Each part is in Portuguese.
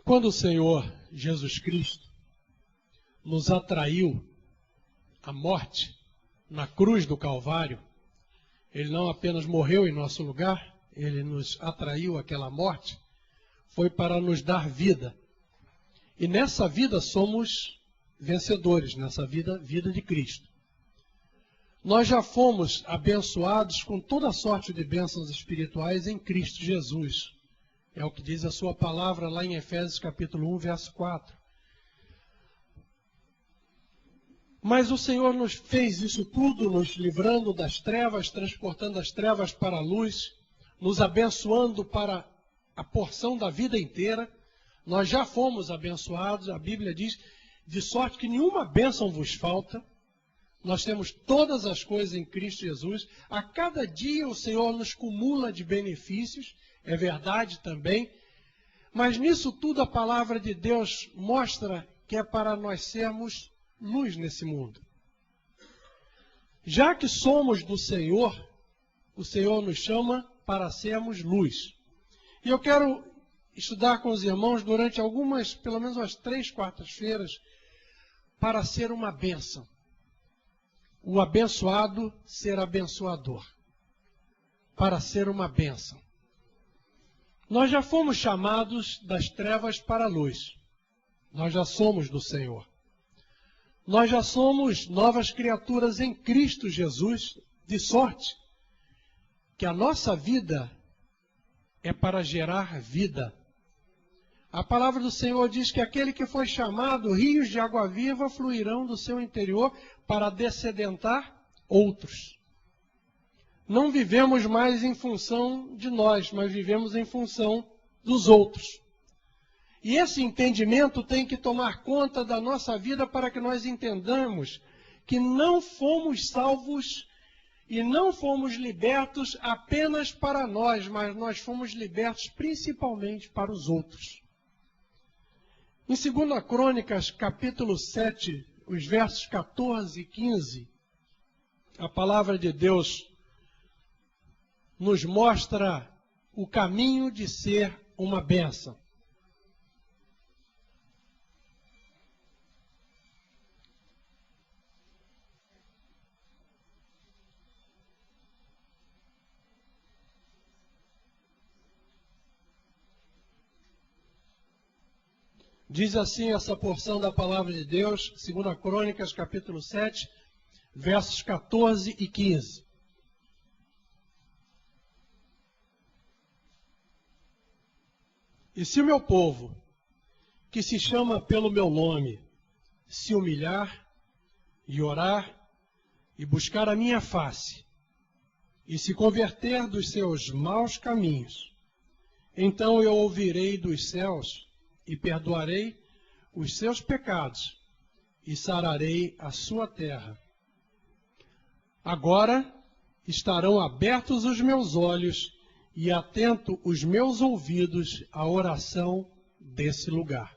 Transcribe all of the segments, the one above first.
Quando o Senhor Jesus Cristo nos atraiu à morte na cruz do Calvário, Ele não apenas morreu em nosso lugar, Ele nos atraiu àquela morte, foi para nos dar vida. E nessa vida somos vencedores, nessa vida de Cristo. Nós já fomos abençoados com toda sorte de bênçãos espirituais em Cristo Jesus. É o que diz a sua palavra lá em Efésios capítulo 1, verso 4. Mas o Senhor nos fez isso tudo, nos livrando das trevas, transportando as trevas para a luz, nos abençoando para a porção da vida inteira. Nós já fomos abençoados, a Bíblia diz, de sorte que nenhuma bênção vos falta. Nós temos todas as coisas em Cristo Jesus. A cada dia o Senhor nos cumula de benefícios, é verdade também. Mas nisso tudo a palavra de Deus mostra que é para nós sermos luz nesse mundo. Já que somos do Senhor, o Senhor nos chama para sermos luz. E eu quero estudar com os irmãos durante pelo menos umas 3 quartas-feiras, para ser uma bênção. O abençoado ser abençoador. Para ser uma bênção. Nós já fomos chamados das trevas para a luz. Nós já somos do Senhor. Nós já somos novas criaturas em Cristo Jesus, de sorte que a nossa vida é para gerar vida. A palavra do Senhor diz que aquele que foi chamado, rios de água viva fluirão do seu interior para dessedentar outros. Não vivemos mais em função de nós, mas vivemos em função dos outros. E esse entendimento tem que tomar conta da nossa vida para que nós entendamos que não fomos salvos e não fomos libertos apenas para nós, mas nós fomos libertos principalmente para os outros. Em 2 Crônicas, capítulo 7, os versos 14 e 15, a palavra de Deus nos mostra o caminho de ser uma bênção. Diz assim essa porção da palavra de Deus, 2 Crônicas, capítulo 7, versos 14 e 15. E se o meu povo, que se chama pelo meu nome, se humilhar e orar e buscar a minha face, e se converter dos seus maus caminhos, então eu ouvirei dos céus e perdoarei os seus pecados e sararei a sua terra. Agora estarão abertos os meus olhos e atento os meus ouvidos à oração desse lugar.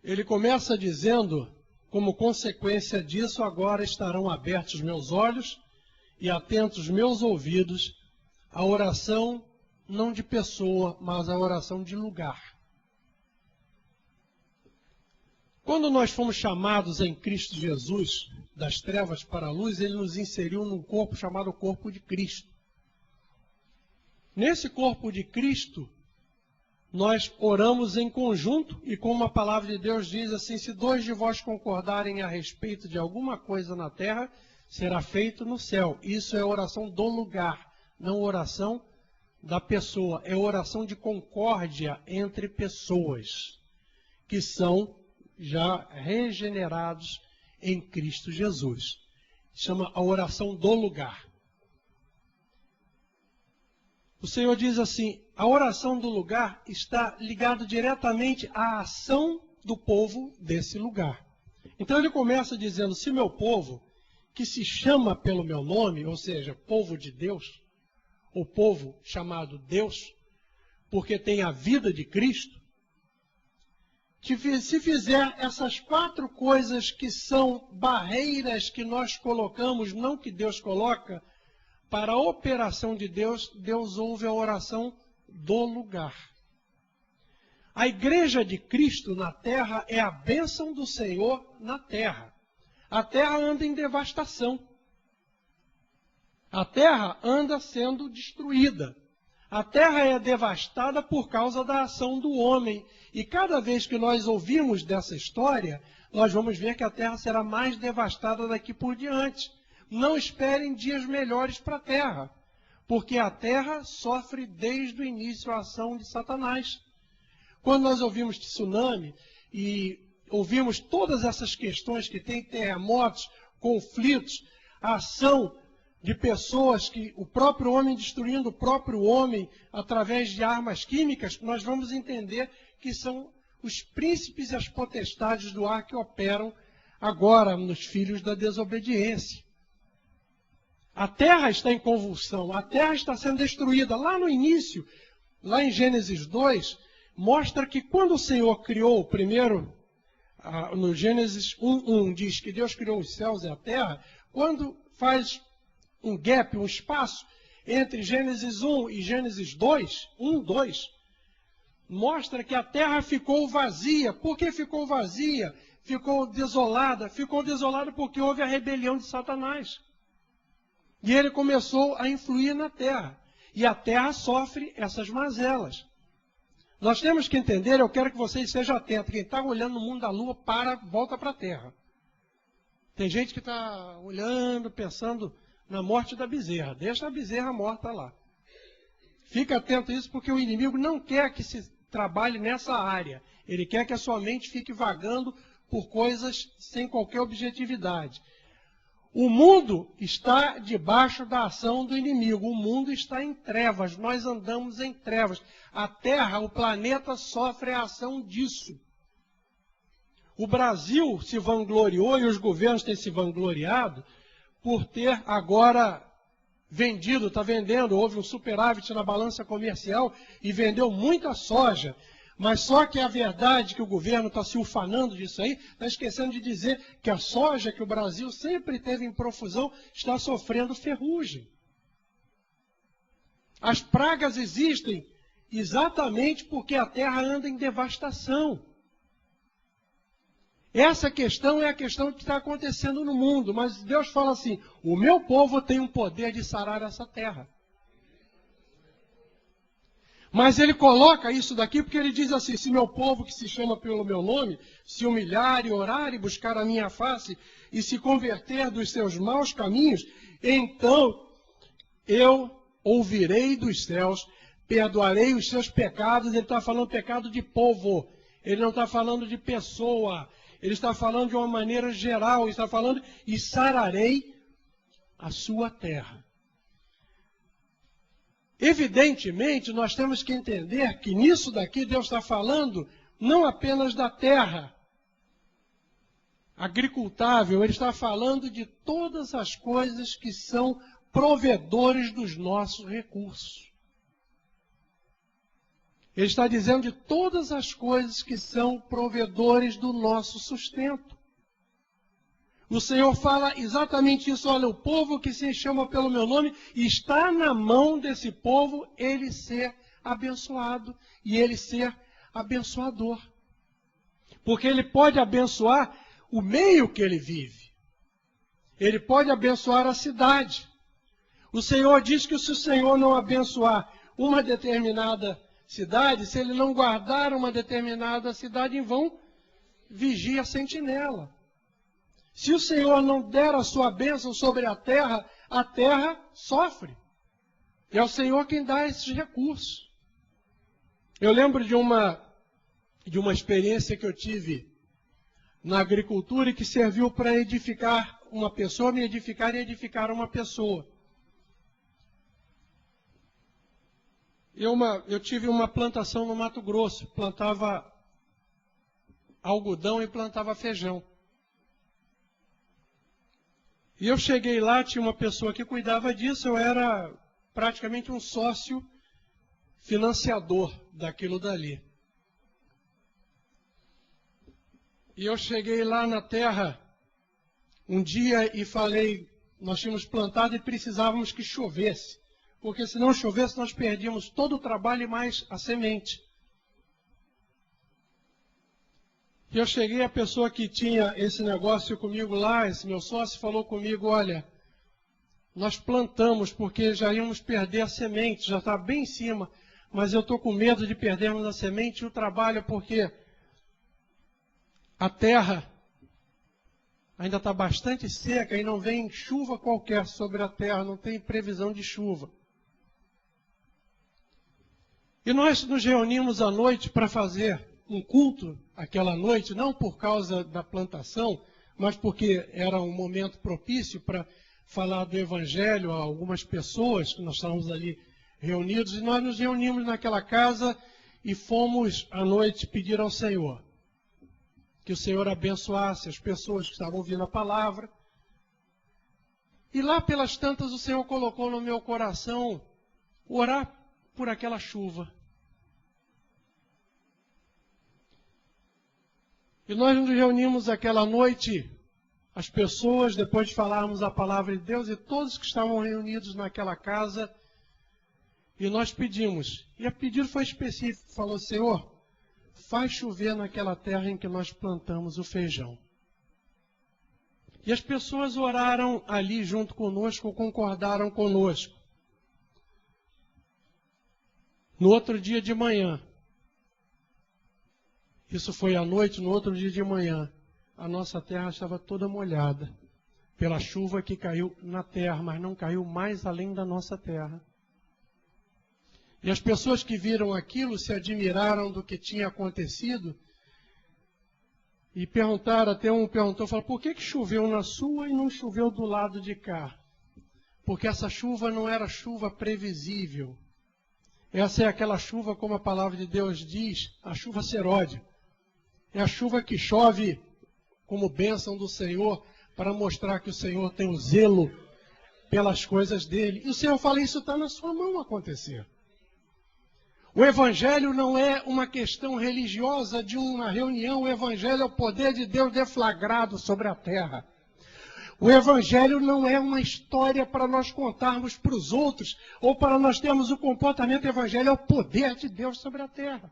Ele começa dizendo, como consequência disso, agora estarão abertos os meus olhos e atentos os meus ouvidos à oração não de pessoa, mas a oração de lugar. Quando nós fomos chamados em Cristo Jesus, das trevas para a luz, Ele nos inseriu num corpo chamado corpo de Cristo. Nesse corpo de Cristo, nós oramos em conjunto, e como a palavra de Deus diz assim, se 2 de vós concordarem a respeito de alguma coisa na terra, será feito no céu. Isso é oração do lugar, não oração da pessoa, é oração de concórdia entre pessoas que são já regenerados em Cristo Jesus. Chama a oração do lugar. O Senhor diz assim, a oração do lugar está ligada diretamente à ação do povo desse lugar. Então ele começa dizendo, se meu povo, que se chama pelo meu nome, ou seja, povo de Deus, o povo chamado Deus, porque tem a vida de Cristo, se fizer essas 4 coisas que são barreiras que nós colocamos, não que Deus coloca, para a operação de Deus, Deus ouve a oração do lugar. A igreja de Cristo na terra é a bênção do Senhor na terra. A terra anda em devastação. A terra anda sendo destruída. A terra é devastada por causa da ação do homem. E cada vez que nós ouvimos dessa história, nós vamos ver que a terra será mais devastada daqui por diante. Não esperem dias melhores para a terra, porque a terra sofre desde o início a ação de Satanás. Quando nós ouvimos tsunami e ouvimos todas essas questões que tem, terremotos, conflitos, a ação de pessoas, que o próprio homem destruindo o próprio homem através de armas químicas, nós vamos entender que são os príncipes e as potestades do ar que operam agora nos filhos da desobediência. A terra está em convulsão, a terra está sendo destruída. Lá no início, lá em Gênesis 2, mostra que quando o Senhor criou, primeiro, no Gênesis 1:1, diz que Deus criou os céus e a terra, quando faz um gap, um espaço, entre Gênesis 1 e Gênesis 2, 1:2, mostra que a terra ficou vazia. Por que ficou vazia? Ficou desolada. Ficou desolada porque houve a rebelião de Satanás. E ele começou a influir na terra. E a terra sofre essas mazelas. Nós temos que entender, eu quero que vocês sejam atentos. Quem está olhando no mundo da lua, volta para a terra. Tem gente que está olhando, pensando na morte da bezerra. Deixa a bezerra morta lá. Fica atento a isso, porque o inimigo não quer que se trabalhe nessa área. Ele quer que a sua mente fique vagando por coisas sem qualquer objetividade. O mundo está debaixo da ação do inimigo. O mundo está em trevas. Nós andamos em trevas. A Terra, o planeta, sofre a ação disso. O Brasil se vangloriou e os governos têm se vangloriado por ter agora vendido, está vendendo, houve um superávit na balança comercial e vendeu muita soja. Mas só que a verdade que o governo está se ufanando disso aí, está esquecendo de dizer que a soja que o Brasil sempre teve em profusão está sofrendo ferrugem. As pragas existem exatamente porque a terra anda em devastação. Essa questão é a questão que está acontecendo no mundo, mas Deus fala assim, o meu povo tem um poder de sarar essa terra. Mas ele coloca isso daqui porque ele diz assim, se meu povo que se chama pelo meu nome, se humilhar e orar e buscar a minha face e se converter dos seus maus caminhos, então eu ouvirei dos céus, perdoarei os seus pecados. Ele está falando pecado de povo, ele não está falando de pessoa, ele está falando de uma maneira geral, ele está falando e sararei a sua terra. Evidentemente, nós temos que entender que nisso daqui Deus está falando não apenas da terra agricultável, Ele está falando de todas as coisas que são provedores dos nossos recursos. Ele está dizendo de todas as coisas que são provedores do nosso sustento. O Senhor fala exatamente isso, olha, o povo que se chama pelo meu nome, está na mão desse povo ele ser abençoado e ele ser abençoador. Porque ele pode abençoar o meio que ele vive. Ele pode abençoar a cidade. O Senhor diz que se o Senhor não abençoar uma determinada cidade, se ele não guardar uma determinada cidade, em vão vigia a sentinela. Se o Senhor não der a sua bênção sobre a terra sofre. E é o Senhor quem dá esses recursos. Eu lembro de uma experiência que eu tive na agricultura e que serviu para edificar uma pessoa, me edificar e edificar uma pessoa. Eu tive uma plantação no Mato Grosso, plantava algodão e plantava feijão. E eu cheguei lá, tinha uma pessoa que cuidava disso, eu era praticamente um sócio financiador daquilo dali. E eu cheguei lá na terra um dia e falei, nós tínhamos plantado e precisávamos que chovesse, porque se não chovesse nós perdíamos todo o trabalho e mais a semente. E eu cheguei, a pessoa que tinha esse negócio comigo lá, esse meu sócio, falou comigo, olha, nós plantamos porque já íamos perder a semente, já está bem em cima, mas eu estou com medo de perdermos a semente e o trabalho porque a terra ainda está bastante seca e não vem chuva qualquer sobre a terra, não tem previsão de chuva. E nós nos reunimos à noite para fazer um culto aquela noite, não por causa da plantação, mas porque era um momento propício para falar do Evangelho a algumas pessoas que nós estávamos ali reunidos. E nós nos reunimos naquela casa e fomos à noite pedir ao Senhor que o Senhor abençoasse as pessoas que estavam ouvindo a palavra. E lá pelas tantas o Senhor colocou no meu coração orar por aquela chuva. E nós nos reunimos aquela noite, as pessoas, depois de falarmos a palavra de Deus, e todos que estavam reunidos naquela casa, e nós pedimos. E o pedido foi específico, falou, Senhor, faz chover naquela terra em que nós plantamos o feijão. E as pessoas oraram ali junto conosco, concordaram conosco. No outro dia de manhã, isso foi à noite, no outro dia de manhã, a nossa terra estava toda molhada pela chuva que caiu na terra, mas não caiu mais além da nossa terra. E as pessoas que viram aquilo se admiraram do que tinha acontecido e perguntaram, até um perguntou, falou, por que choveu na sua e não choveu do lado de cá? Porque essa chuva não era chuva previsível. Essa é aquela chuva, como a palavra de Deus diz, a chuva seródia. É a chuva que chove como bênção do Senhor para mostrar que o Senhor tem o zelo pelas coisas dele. E o Senhor fala, isso está na sua mão acontecer. O Evangelho não é uma questão religiosa de uma reunião, o Evangelho é o poder de Deus deflagrado sobre a terra. O Evangelho não é uma história para nós contarmos para os outros, ou para nós termos o comportamento evangélico, é o poder de Deus sobre a terra.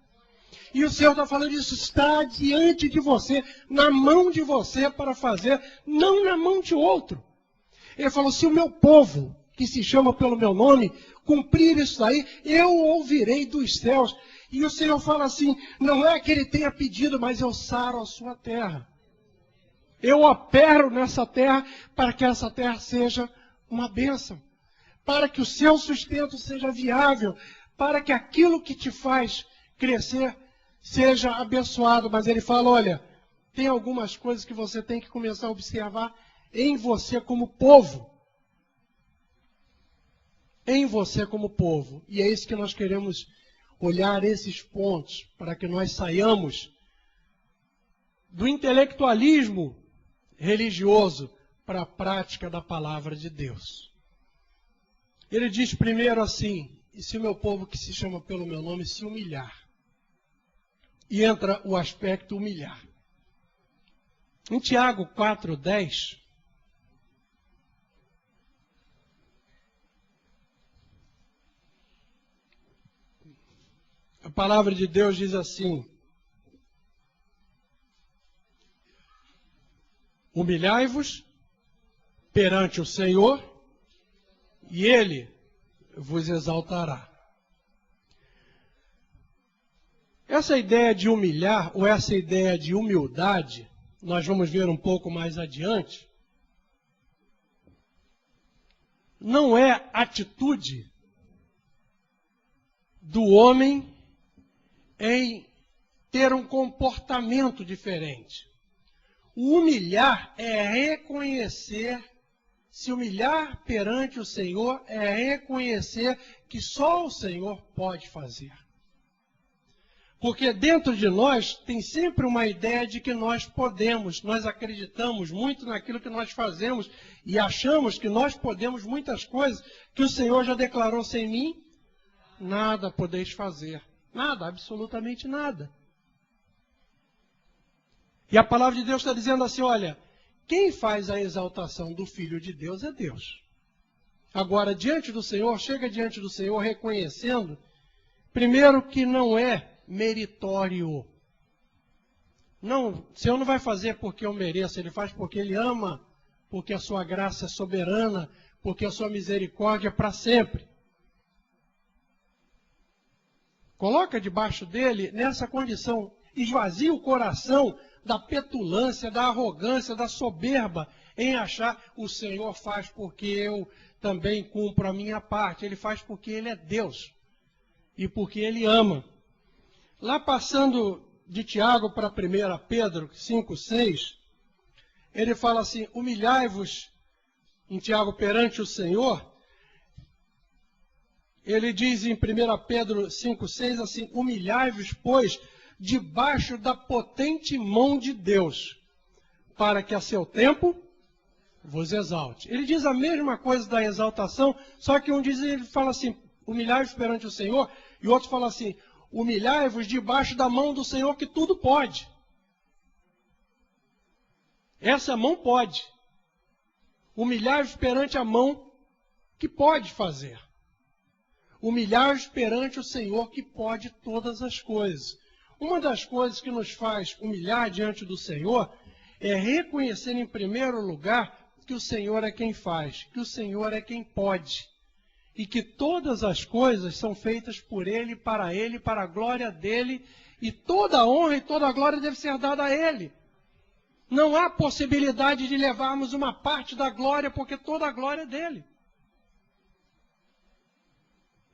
E o Senhor está falando isso, está diante de você, na mão de você para fazer, não na mão de outro. Ele falou, se o meu povo, que se chama pelo meu nome, cumprir isso aí, eu ouvirei dos céus. E o Senhor fala assim, não é que ele tenha pedido, mas eu saro a sua terra. Eu opero nessa terra para que essa terra seja uma bênção. Para que o seu sustento seja viável. Para que aquilo que te faz crescer seja abençoado. Mas ele fala, olha, tem algumas coisas que você tem que começar a observar em você como povo. Em você como povo. E é isso que nós queremos olhar esses pontos. Para que nós saiamos do intelectualismo religioso para a prática da palavra de Deus. Ele diz primeiro assim, e se o meu povo que se chama pelo meu nome se humilhar. E entra o aspecto humilhar. Em Tiago 4:10, a palavra de Deus diz assim, humilhai-vos perante o Senhor, e Ele vos exaltará. Essa ideia de humilhar, ou essa ideia de humildade, nós vamos ver um pouco mais adiante, não é atitude do homem em ter um comportamento diferente. O humilhar é reconhecer, se humilhar perante o Senhor é reconhecer que só o Senhor pode fazer. Porque dentro de nós tem sempre uma ideia de que nós podemos, nós acreditamos muito naquilo que nós fazemos e achamos que nós podemos muitas coisas que o Senhor já declarou, sem mim, nada podeis fazer. Nada, absolutamente nada. E a palavra de Deus está dizendo assim, olha, quem faz a exaltação do Filho de Deus é Deus. Agora, diante do Senhor, chega diante do Senhor reconhecendo, primeiro que não é meritório. Não, o Senhor não vai fazer porque eu mereço, Ele faz porque Ele ama, porque a sua graça é soberana, porque a sua misericórdia é para sempre. Coloca debaixo dele nessa condição, esvazia o coração da petulância, da arrogância, da soberba, em achar o Senhor faz porque eu também cumpro a minha parte. Ele faz porque Ele é Deus e porque Ele ama. Lá passando de Tiago para 1 Pedro 5,6, ele fala assim, humilhai-vos, em Tiago, perante o Senhor. Ele diz em 1 Pedro 5,6 assim, humilhai-vos, pois, debaixo da potente mão de Deus, para que a seu tempo vos exalte. Ele diz a mesma coisa da exaltação, só que um diz, ele fala assim, humilhai-vos perante o Senhor, e o outro fala assim, humilhai-vos debaixo da mão do Senhor que tudo pode. Essa mão pode. Humilhai-vos perante a mão que pode fazer. Humilhai-vos perante o Senhor que pode todas as coisas. Uma das coisas que nos faz humilhar diante do Senhor é reconhecer em primeiro lugar que o Senhor é quem faz, que o Senhor é quem pode. E que todas as coisas são feitas por Ele, para a glória dEle, e toda a honra e toda a glória deve ser dada a Ele. Não há possibilidade de levarmos uma parte da glória, porque toda a glória é dEle.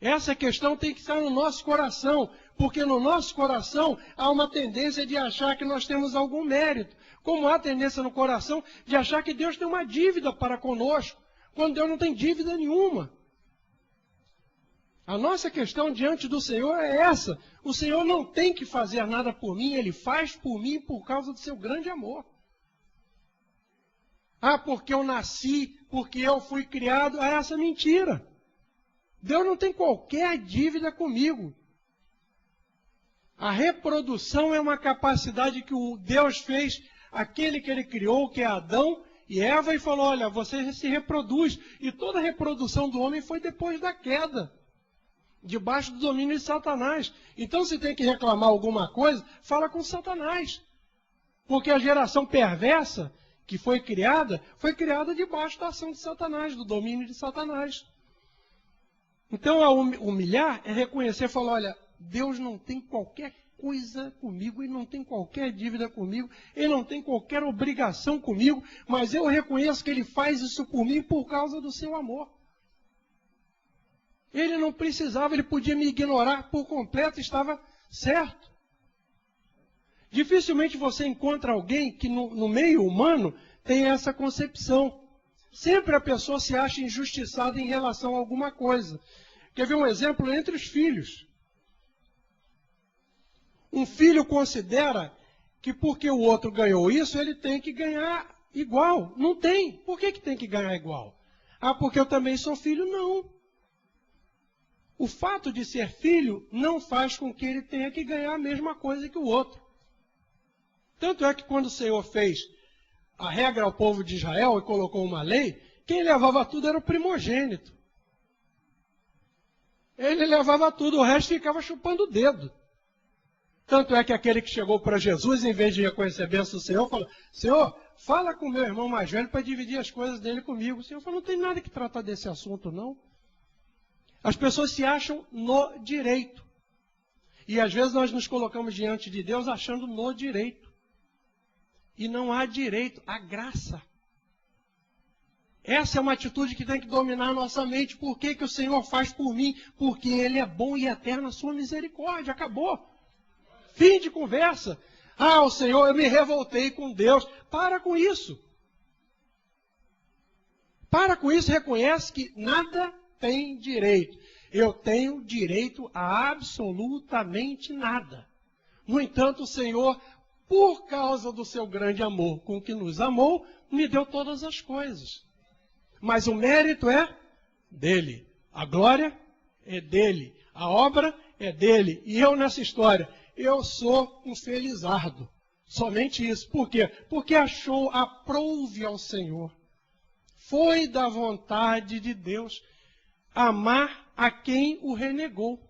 Essa questão tem que estar no nosso coração, porque no nosso coração há uma tendência de achar que nós temos algum mérito, como há tendência no coração de achar que Deus tem uma dívida para conosco, quando Deus não tem dívida nenhuma. A nossa questão diante do Senhor é essa. O Senhor não tem que fazer nada por mim, Ele faz por mim por causa do seu grande amor. Ah, porque eu nasci, porque eu fui criado, é essa mentira. Deus não tem qualquer dívida comigo. A reprodução é uma capacidade que o Deus fez, aquele que Ele criou, que é Adão e Eva, e falou, olha, você se reproduz. E toda a reprodução do homem foi depois da queda, debaixo do domínio de Satanás. Então, se tem que reclamar alguma coisa, fala com Satanás. Porque a geração perversa que foi criada debaixo da ação de Satanás, do domínio de Satanás. Então, a humilhar é reconhecer e falar, olha, Deus não tem qualquer coisa comigo, Ele não tem qualquer dívida comigo, Ele não tem qualquer obrigação comigo, mas eu reconheço que Ele faz isso por mim por causa do seu amor. Ele não precisava, Ele podia me ignorar por completo, estava certo. Dificilmente você encontra alguém que no meio humano tem essa concepção. Sempre a pessoa se acha injustiçada em relação a alguma coisa. Quer ver um exemplo entre os filhos? Um filho considera que porque o outro ganhou isso, ele tem que ganhar igual. Não tem. Por que tem que ganhar igual? Ah, porque eu também sou filho? Não. O fato de ser filho não faz com que ele tenha que ganhar a mesma coisa que o outro. Tanto é que quando o Senhor fez a regra ao povo de Israel e colocou uma lei, quem levava tudo era o primogênito. Ele levava tudo, o resto ficava chupando o dedo. Tanto é que aquele que chegou para Jesus, em vez de reconhecer a bênção do Senhor, falou, Senhor, fala com o meu irmão mais velho para dividir as coisas dele comigo. O Senhor falou, não tem nada que tratar desse assunto, não. As pessoas se acham no direito. E às vezes nós nos colocamos diante de Deus achando no direito. E não há direito, há graça. Essa é uma atitude que tem que dominar a nossa mente. Por que o Senhor faz por mim? Porque Ele é bom e eterno a sua misericórdia. Acabou. Fim de conversa. Ah, o Senhor, eu me revoltei com Deus. Para com isso. Para com isso, reconhece que nada tem direito. Eu tenho direito a absolutamente nada. No entanto, o Senhor, por causa do seu grande amor com que nos amou, me deu todas as coisas. Mas o mérito é dele. A glória é dele. A obra é dele. E eu nessa história, eu sou um felizardo. Somente isso. Por quê? Porque aprouve ao Senhor. Foi da vontade de Deus amar a quem o renegou.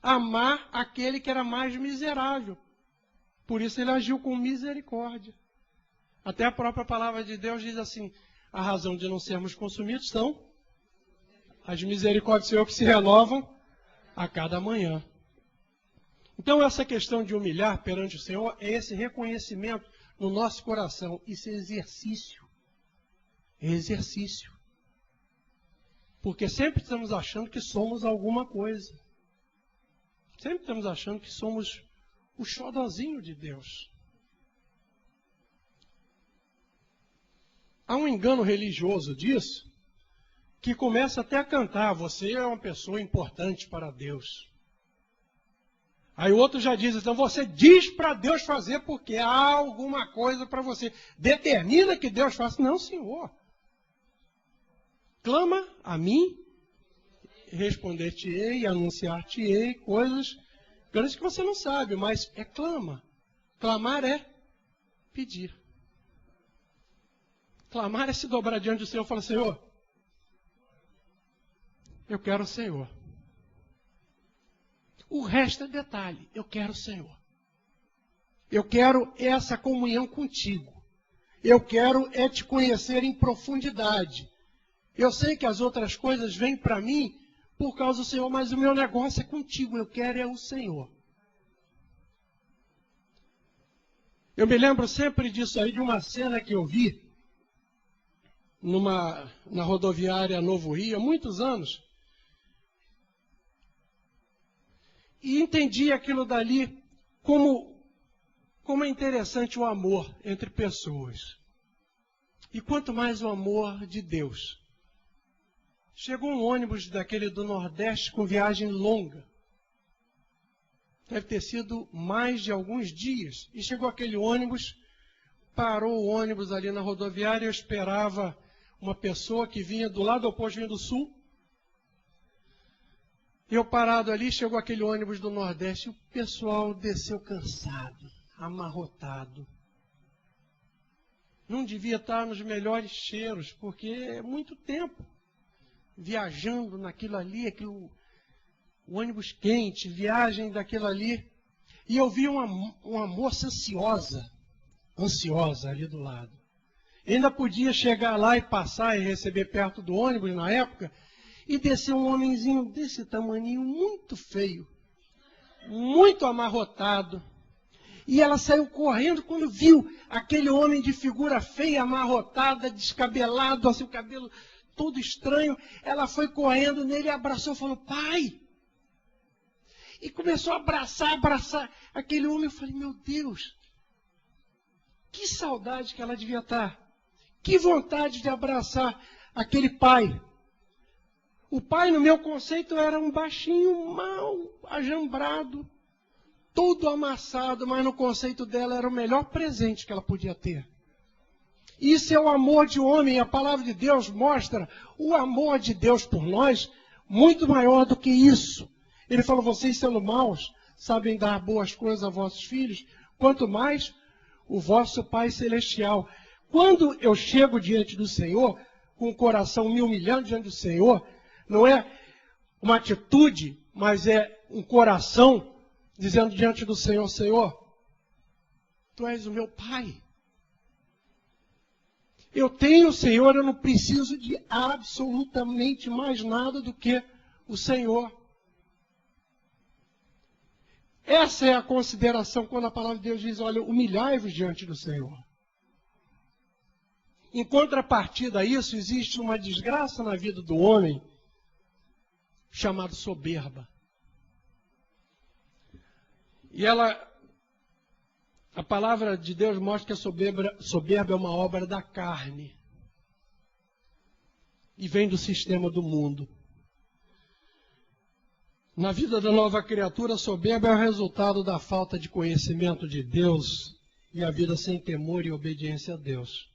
Amar aquele que era mais miserável. Por isso ele agiu com misericórdia. Até a própria palavra de Deus diz assim, a razão de não sermos consumidos são as misericórdias do Senhor que se renovam a cada manhã. Então essa questão de humilhar perante o Senhor é esse reconhecimento no nosso coração. Isso é exercício. É exercício. Porque sempre estamos achando que somos alguma coisa. Sempre estamos achando que somos o xodozinho de Deus. Há um engano religioso disso, que começa até a cantar, você é uma pessoa importante para Deus. Aí o outro já diz, então você diz para Deus fazer porque há alguma coisa para você. Determina que Deus faça. Não, Senhor. Clama a mim, responder-te-ei, anunciar-te-ei coisas grandes que você não sabe, mas é clama. Clamar é pedir. Clamar é se dobrar diante do Senhor e falar, Senhor, eu quero o Senhor. O resto é detalhe, eu quero o Senhor. Eu quero essa comunhão contigo. Eu quero te conhecer em profundidade. Eu sei que as outras coisas vêm para mim por causa do Senhor, mas o meu negócio é contigo, eu quero é o Senhor. Eu me lembro sempre disso aí, de uma cena que eu vi na rodoviária Novo Rio, há muitos anos. E entendi aquilo dali como é interessante o amor entre pessoas. E quanto mais o amor de Deus. Chegou um ônibus daquele do Nordeste com viagem longa. Deve ter sido mais de alguns dias. E chegou aquele ônibus, parou o ônibus ali na rodoviária, eu esperava uma pessoa que vinha do lado oposto, vinha do sul. Eu parado ali, chegou aquele ônibus do Nordeste, e o pessoal desceu cansado, amarrotado. Não devia estar nos melhores cheiros, porque é muito tempo viajando naquilo ali, o ônibus quente, viagem daquilo ali. E eu vi uma moça ansiosa ali do lado. Ainda podia chegar lá e passar e receber perto do ônibus na época, e desceu um homenzinho desse tamaninho, muito feio, muito amarrotado. E ela saiu correndo quando viu aquele homem de figura feia, amarrotada, descabelado, assim, o cabelo todo estranho. Ela foi correndo nele, abraçou e falou, pai. E começou a abraçar aquele homem. Eu falei, meu Deus, que saudade que ela devia estar. Que vontade de abraçar aquele pai. O pai, no meu conceito, era um baixinho mal ajambrado, todo amassado, mas no conceito dela era o melhor presente que ela podia ter. Isso é o amor de homem. A palavra de Deus mostra o amor de Deus por nós muito maior do que isso. Ele falou, vocês sendo maus, sabem dar boas coisas a vossos filhos, quanto mais o vosso Pai Celestial. Quando eu chego diante do Senhor, com o coração me humilhando diante do Senhor, não é uma atitude, mas é um coração dizendo diante do Senhor, Senhor, Tu és o meu Pai. Eu tenho o Senhor, eu não preciso de absolutamente mais nada do que o Senhor. Essa é a consideração quando a palavra de Deus diz, olha, humilhai-vos diante do Senhor. Em contrapartida a isso, existe uma desgraça na vida do homem chamada soberba. E a palavra de Deus mostra que a soberba é uma obra da carne. E vem do sistema do mundo. Na vida da nova criatura, a soberba é o resultado da falta de conhecimento de Deus e a vida sem temor e obediência a Deus.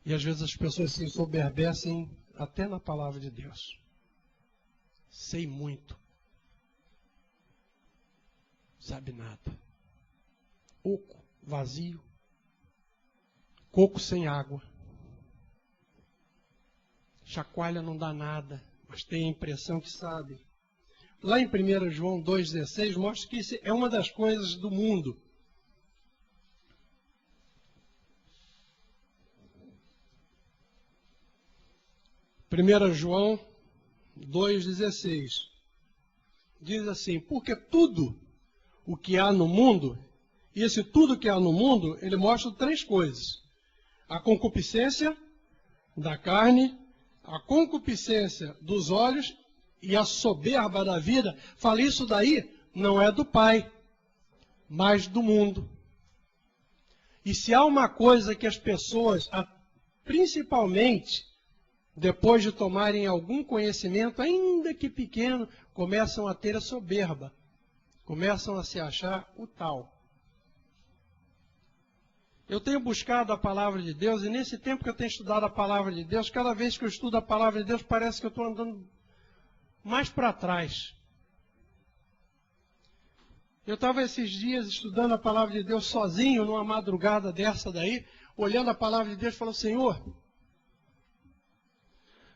E às vezes as pessoas se ensoberbecem até na palavra de Deus. Sei muito. Sabe nada. Oco, vazio. Coco sem água. Chacoalha não dá nada, mas tem a impressão que sabe. lá em 1 João 2,16, mostra que isso é uma das coisas do mundo. Primeira João 2,16 diz assim: porque tudo o que há no mundo, e esse tudo que há no mundo, ele mostra três coisas: a concupiscência da carne, a concupiscência dos olhos e a soberba da vida. Fala, isso daí não é do Pai, mas do mundo. E se há uma coisa que as pessoas, principalmente depois de tomarem algum conhecimento, ainda que pequeno, começam a ter a soberba, começam a se achar o tal. Eu tenho buscado a palavra de Deus, e nesse tempo que eu tenho estudado a palavra de Deus, cada vez que eu estudo a palavra de Deus, parece que eu estou andando mais para trás. Eu estava esses dias estudando a palavra de Deus sozinho, numa madrugada dessa daí, olhando a palavra de Deus, falando: Senhor,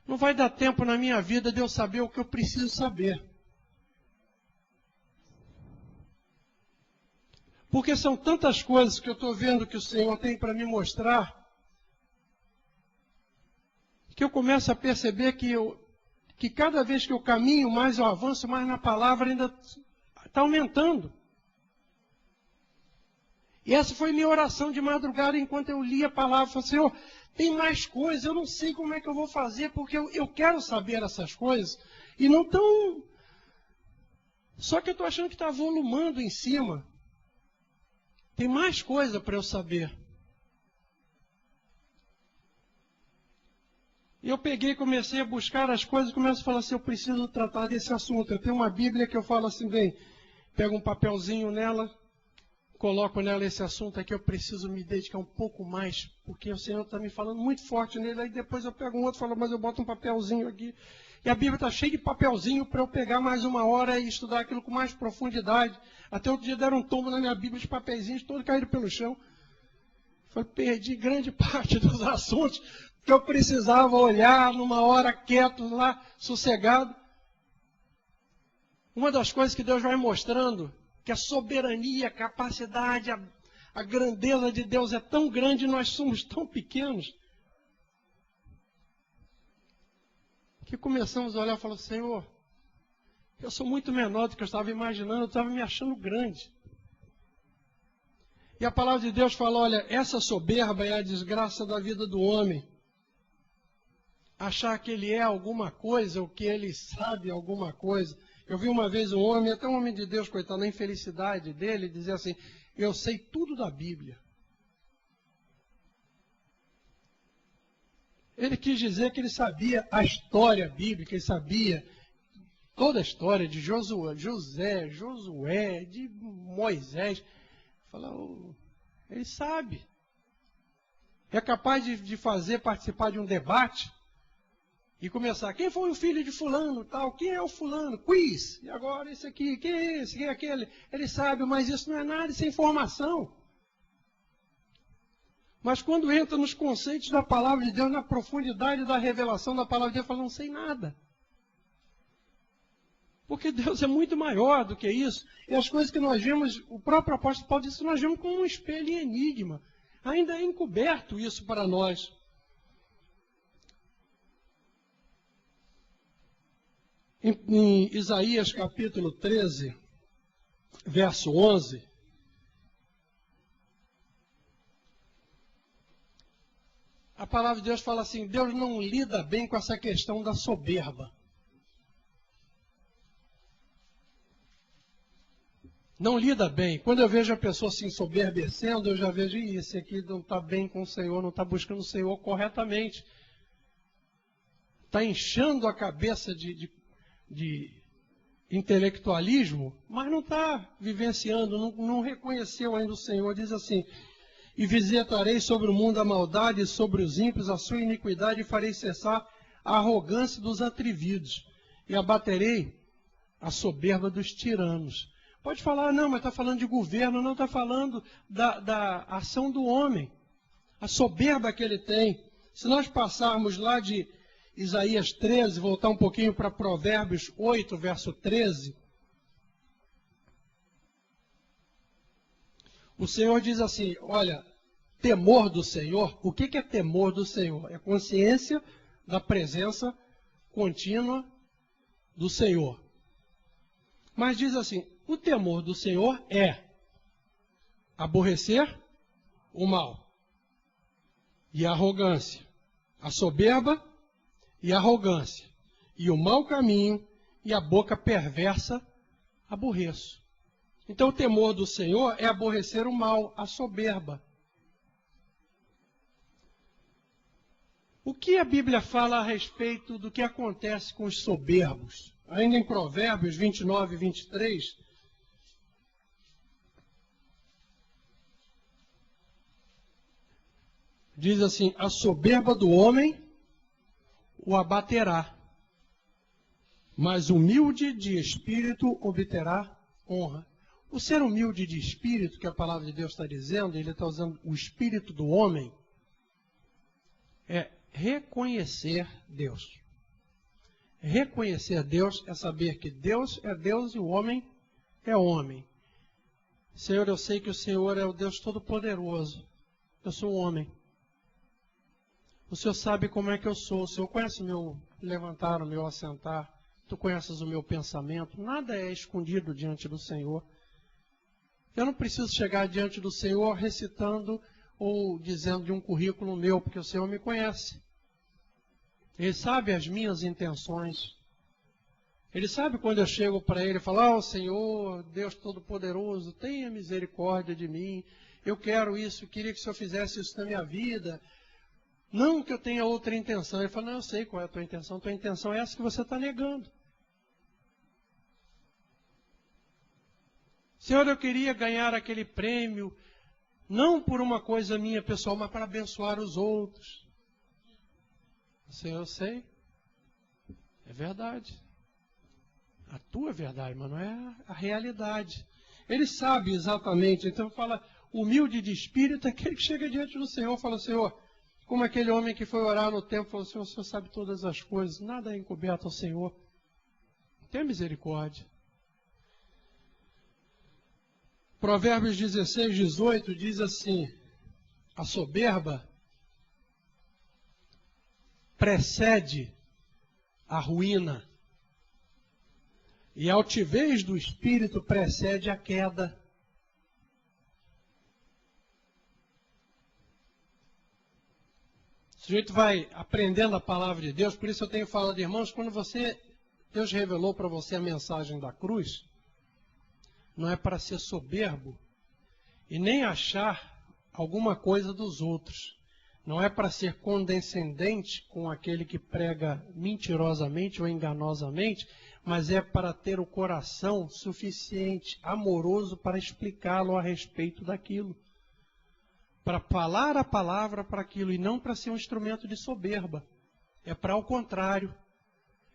não vai dar tempo na minha vida de eu saber o que eu preciso saber. Porque são tantas coisas que eu estou vendo que o Senhor tem para me mostrar, que eu começo a perceber que cada vez que eu caminho mais, eu avanço mais na palavra, ainda está aumentando. E essa foi minha oração de madrugada enquanto eu lia a palavra. Eu falei: Senhor, tem mais coisas, eu não sei como é que eu vou fazer, porque eu quero saber essas coisas, e não tão... Só que eu estou achando que está volumando em cima. Tem mais coisa para eu saber. E eu peguei e comecei a buscar as coisas, começo a falar assim: eu preciso tratar desse assunto. Eu tenho uma Bíblia que eu falo assim, bem, pego um papelzinho nela, coloco nela esse assunto aqui, eu preciso me dedicar um pouco mais, porque o Senhor está me falando muito forte nele, aí depois eu pego um outro e falo: mas eu boto um papelzinho aqui. E a Bíblia está cheia de papelzinho para eu pegar mais uma hora e estudar aquilo com mais profundidade. Até outro dia deram um tombo na minha Bíblia, os papeizinhos todos caíram pelo chão. Perdi grande parte dos assuntos que eu precisava olhar numa hora quieto lá, sossegado. Uma das coisas que Deus vai mostrando, que a soberania, a capacidade, a grandeza de Deus é tão grande e nós somos tão pequenos, que começamos a olhar e falar: Senhor, eu sou muito menor do que eu estava imaginando, eu estava me achando grande. E a palavra de Deus fala: olha, essa soberba é a desgraça da vida do homem. Achar que ele é alguma coisa, ou que ele sabe alguma coisa. Eu vi uma vez um homem, até um homem de Deus, coitado, na infelicidade dele, dizer assim: eu sei tudo da Bíblia. Ele quis dizer que ele sabia a história bíblica, ele sabia toda a história de Josué, de Moisés. Ele sabe. É capaz de participar de um debate e começar: quem foi o filho de fulano, tal? Quem é o fulano? Quiz. E agora esse aqui, quem é esse, quem é aquele? Ele sabe, mas isso não é nada, isso é informação. Mas quando entra nos conceitos da palavra de Deus, na profundidade da revelação da palavra de Deus, fala: não sei nada. Porque Deus é muito maior do que isso. E as coisas que nós vemos, o próprio apóstolo Paulo disse, nós vemos como um espelho em enigma. Ainda é encoberto isso para nós. Em Isaías capítulo 13, verso 11, a palavra de Deus fala assim: Deus não lida bem com essa questão da soberba. Não lida bem. Quando eu vejo a pessoa se ensoberbecendo, eu já vejo: esse aqui não está bem com o Senhor, não está buscando o Senhor corretamente. Está inchando a cabeça de intelectualismo, mas não está vivenciando, não reconheceu ainda o Senhor. Diz assim: e visitarei sobre o mundo a maldade, e sobre os ímpios a sua iniquidade, e farei cessar a arrogância dos atrevidos, e abaterei a soberba dos tiranos. Pode falar: não, mas está falando de governo. Não, está falando da ação do homem, a soberba que ele tem. Se nós passarmos lá de Isaías 13, voltar um pouquinho para Provérbios 8, verso 13. O Senhor diz assim, olha, temor do Senhor, o que é temor do Senhor? É consciência da presença contínua do Senhor. Mas diz assim, o temor do Senhor é aborrecer o mal e a arrogância, a soberba e a arrogância, e o mau caminho e a boca perversa aborreço. Então o temor do Senhor é aborrecer o mal, a soberba. O que a Bíblia fala a respeito do que acontece com os soberbos? Ainda em Provérbios 29 e 23, diz assim, a soberba do homem o abaterá, mas humilde de espírito obterá honra. O ser humilde de espírito, que a palavra de Deus está dizendo, ele está usando o espírito do homem, é reconhecer Deus. Reconhecer Deus é saber que Deus é Deus e o homem é homem. Senhor, eu sei que o Senhor é o Deus Todo-Poderoso. Eu sou um homem. O Senhor sabe como é que eu sou. O Senhor conhece o meu levantar, o meu assentar. Tu conheces o meu pensamento. Nada é escondido diante do Senhor. Eu não preciso chegar diante do Senhor recitando ou dizendo de um currículo meu, porque o Senhor me conhece. Ele sabe as minhas intenções. Ele sabe quando eu chego para Ele e falo, Senhor, Deus Todo-Poderoso, tenha misericórdia de mim. Eu quero isso, queria que o Senhor fizesse isso na minha vida. Não que eu tenha outra intenção. Ele fala, não, eu sei qual é a tua intenção. Tua intenção é essa que você está negando. Senhor, eu queria ganhar aquele prêmio, não por uma coisa minha pessoal, mas para abençoar os outros. Senhor, eu sei. É verdade. A tua é verdade, mas não é a realidade. Ele sabe exatamente. Então fala, humilde de espírito é aquele que chega diante do Senhor e fala, Senhor, como aquele homem que foi orar no templo, falou, Senhor, o Senhor sabe todas as coisas, nada é encoberto ao Senhor. Tenha misericórdia. Provérbios 16, 18 diz assim, a soberba precede a ruína e a altivez do espírito precede a queda. O sujeito vai aprendendo a palavra de Deus, por isso eu tenho falado, irmãos, quando Deus revelou para você a mensagem da cruz, não é para ser soberbo e nem achar alguma coisa dos outros. Não é para ser condescendente com aquele que prega mentirosamente ou enganosamente, mas é para ter o coração suficiente, amoroso, para explicá-lo a respeito daquilo. Para falar a palavra para aquilo e não para ser um instrumento de soberba. É para o contrário.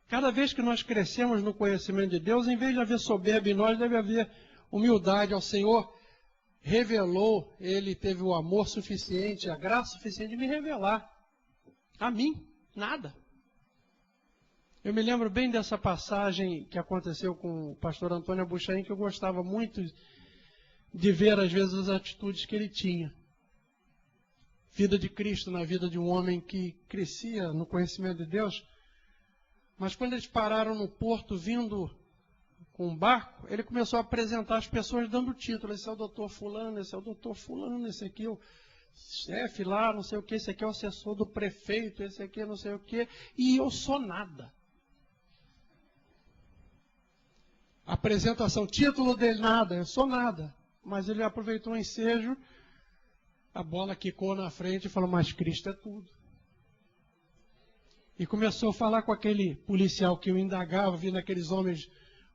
Cada vez que nós crescemos no conhecimento de Deus, em vez de haver soberba em nós, deve haver humildade ao Senhor. Revelou, Ele teve o amor suficiente, a graça suficiente de me revelar. A mim, nada. Eu me lembro bem dessa passagem que aconteceu com o pastor Antônio Abuchain, que eu gostava muito de ver, às vezes, as atitudes que ele tinha. Vida de Cristo na vida de um homem que crescia no conhecimento de Deus. Mas quando eles pararam no porto, vindo com um barco, ele começou a apresentar as pessoas dando título. Esse é o doutor fulano, esse é o doutor fulano, esse aqui é o chefe lá, não sei o que, esse aqui é o assessor do prefeito, esse aqui é não sei o que, e eu sou nada. Apresentação, título dele, nada, eu sou nada. Mas ele aproveitou o ensejo, a bola quicou na frente e falou, mas Cristo é tudo. E começou a falar com aquele policial que eu indagava, vendo aqueles homens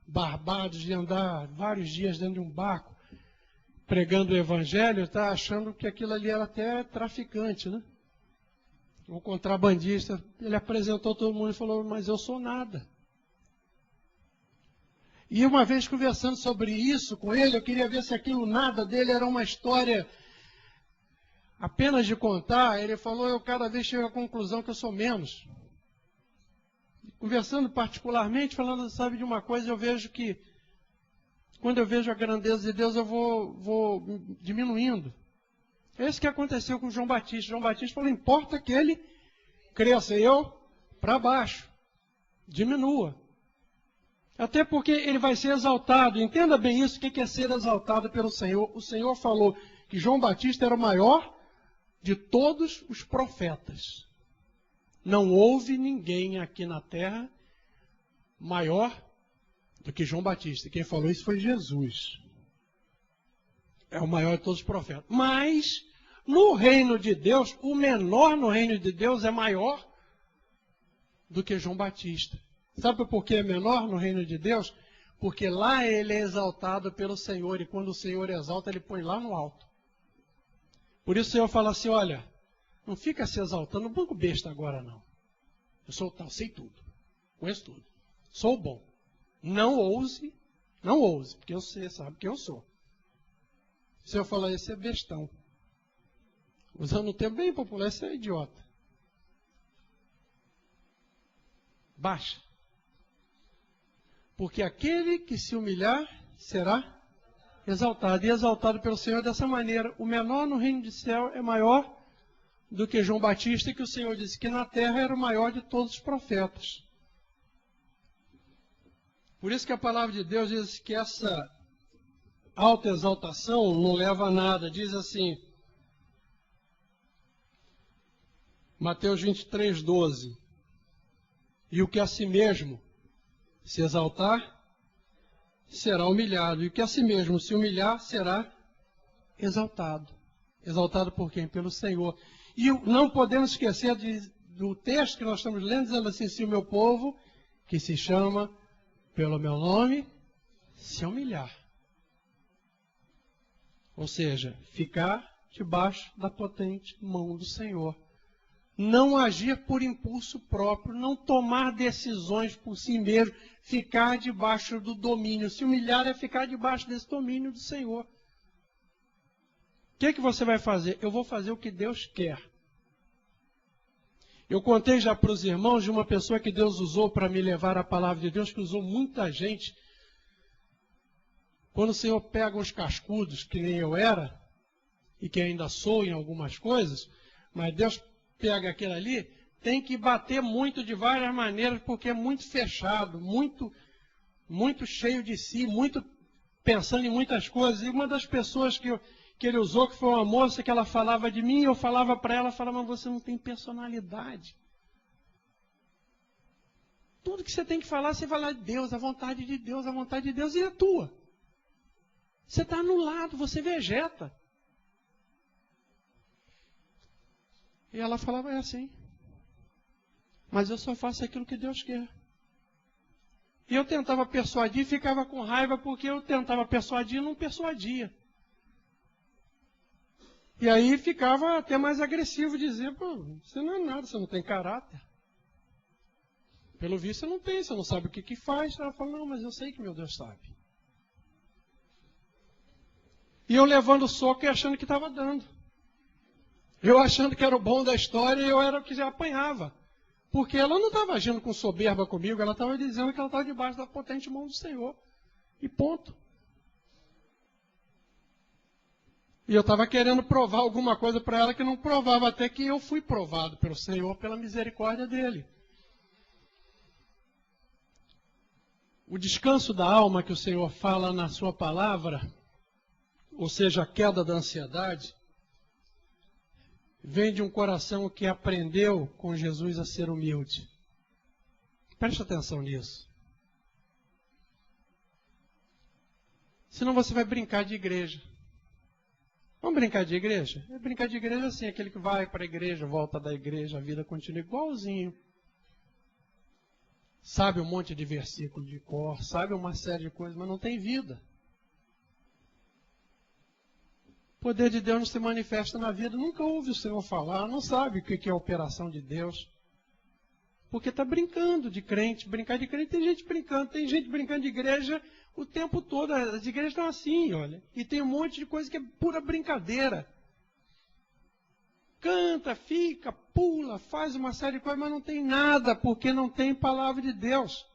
barbados de andar vários dias dentro de um barco, pregando o evangelho, está achando que aquilo ali era até traficante, né? Um contrabandista. Ele apresentou todo mundo e falou, mas eu sou nada. E uma vez conversando sobre isso com ele, eu queria ver se aquilo nada dele era uma história apenas de contar. Ele falou, eu cada vez chego à conclusão que eu sou menos. conversando particularmente, falando, sabe, de uma coisa, eu vejo que, quando eu vejo a grandeza de Deus, eu vou diminuindo. É isso que aconteceu com João Batista. João Batista falou, importa que ele cresça, e eu para baixo, diminua. Até porque ele vai ser exaltado. Entenda bem isso, o que é ser exaltado pelo Senhor. O Senhor falou que João Batista era o maior de todos os profetas. Não houve ninguém aqui na terra maior do que João Batista. Quem falou isso foi Jesus. É o maior de todos os profetas. Mas, no reino de Deus, o menor no reino de Deus é maior do que João Batista. Sabe por que é menor no reino de Deus? Porque lá ele é exaltado pelo Senhor. E quando o Senhor exalta, ele põe lá no alto. Por isso o Senhor fala assim, olha, não fica se exaltando, não banco besta agora não. Eu sou tal, sei tudo. Conheço tudo. Sou bom. Não ouse, porque você sabe quem eu sou. O Senhor fala, esse é bestão. Usando um termo bem popular, esse é idiota. Baixa. Porque aquele que se humilhar será exaltado. E exaltado pelo Senhor dessa maneira. O menor no reino do céu é maior do que João Batista, que o Senhor disse que na terra era o maior de todos os profetas. Por isso que a palavra de Deus diz que essa autoexaltação não leva a nada. Diz assim, Mateus 23, 12. E o que a si mesmo se exaltar, será humilhado. E o que a si mesmo se humilhar, será exaltado. Exaltado por quem? Pelo Senhor. E não podemos esquecer do texto que nós estamos lendo, dizendo assim, se o meu povo, que se chama pelo meu nome, se humilhar. Ou seja, ficar debaixo da potente mão do Senhor. Não agir por impulso próprio, não tomar decisões por si mesmo, ficar debaixo do domínio. Se humilhar é ficar debaixo desse domínio do Senhor. O que você vai fazer? Eu vou fazer o que Deus quer. Eu contei já para os irmãos de uma pessoa que Deus usou para me levar a palavra de Deus, que usou muita gente. Quando o Senhor pega uns cascudos, que nem eu era, e que ainda sou em algumas coisas, mas Deus pega aquele ali, tem que bater muito de várias maneiras, porque é muito fechado, muito cheio de si, muito pensando em muitas coisas. E uma das pessoas que ele usou, que foi uma moça, que ela falava de mim, eu falava para ela, falava, mas você não tem personalidade. Tudo que você tem que falar, você fala de Deus, a vontade de Deus, a vontade de Deus, e a tua. Você está anulado, você vegeta. E ela falava, é assim. Mas eu só faço aquilo que Deus quer. E eu tentava persuadir, ficava com raiva, porque eu tentava persuadir e não persuadia. E aí ficava até mais agressivo, dizer, pô, você não é nada, você não tem caráter. Pelo visto você não tem, você não sabe o que faz. Ela falou, não, mas eu sei que meu Deus sabe. E eu levando soco e achando que estava dando. Eu achando que era o bom da história e eu era o que já apanhava. Porque ela não estava agindo com soberba comigo, ela estava dizendo que ela estava debaixo da potente mão do Senhor. E ponto. E eu estava querendo provar alguma coisa para ela que não provava, até que eu fui provado pelo Senhor, pela misericórdia dele. O descanso da alma que o Senhor fala na sua palavra, ou seja, a queda da ansiedade, vem de um coração que aprendeu com Jesus a ser humilde. Preste atenção nisso. Senão você vai brincar de igreja. Vamos brincar de igreja? Brincar de igreja assim, aquele que vai para a igreja, volta da igreja, a vida continua igualzinho. Sabe um monte de versículo de cor, sabe uma série de coisas, mas não tem vida. O poder de Deus não se manifesta na vida, nunca ouve o Senhor falar, não sabe o que é a operação de Deus. Porque está brincando de crente. Brincar de crente, tem gente brincando de igreja o tempo todo. As igrejas estão assim, olha. E tem um monte de coisa que é pura brincadeira. canta, fica, pula, faz uma série de coisas, mas não tem nada, porque não tem palavra de Deus.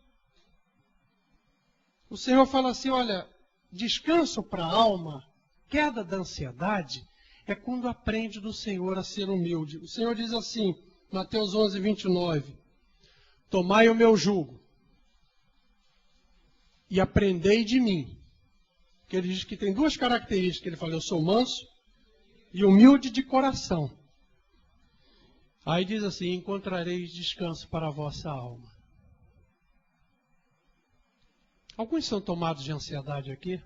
O Senhor fala assim, olha, descanso para a alma, queda da ansiedade, é quando aprende do Senhor a ser humilde. O Senhor diz assim, Mateus 11, 29, tomai o meu jugo e aprendei de mim. Que ele diz que tem duas características. Ele fala, eu sou manso e humilde de coração. Aí diz assim, encontrareis descanso para a vossa alma. Alguns são tomados de ansiedade aqui?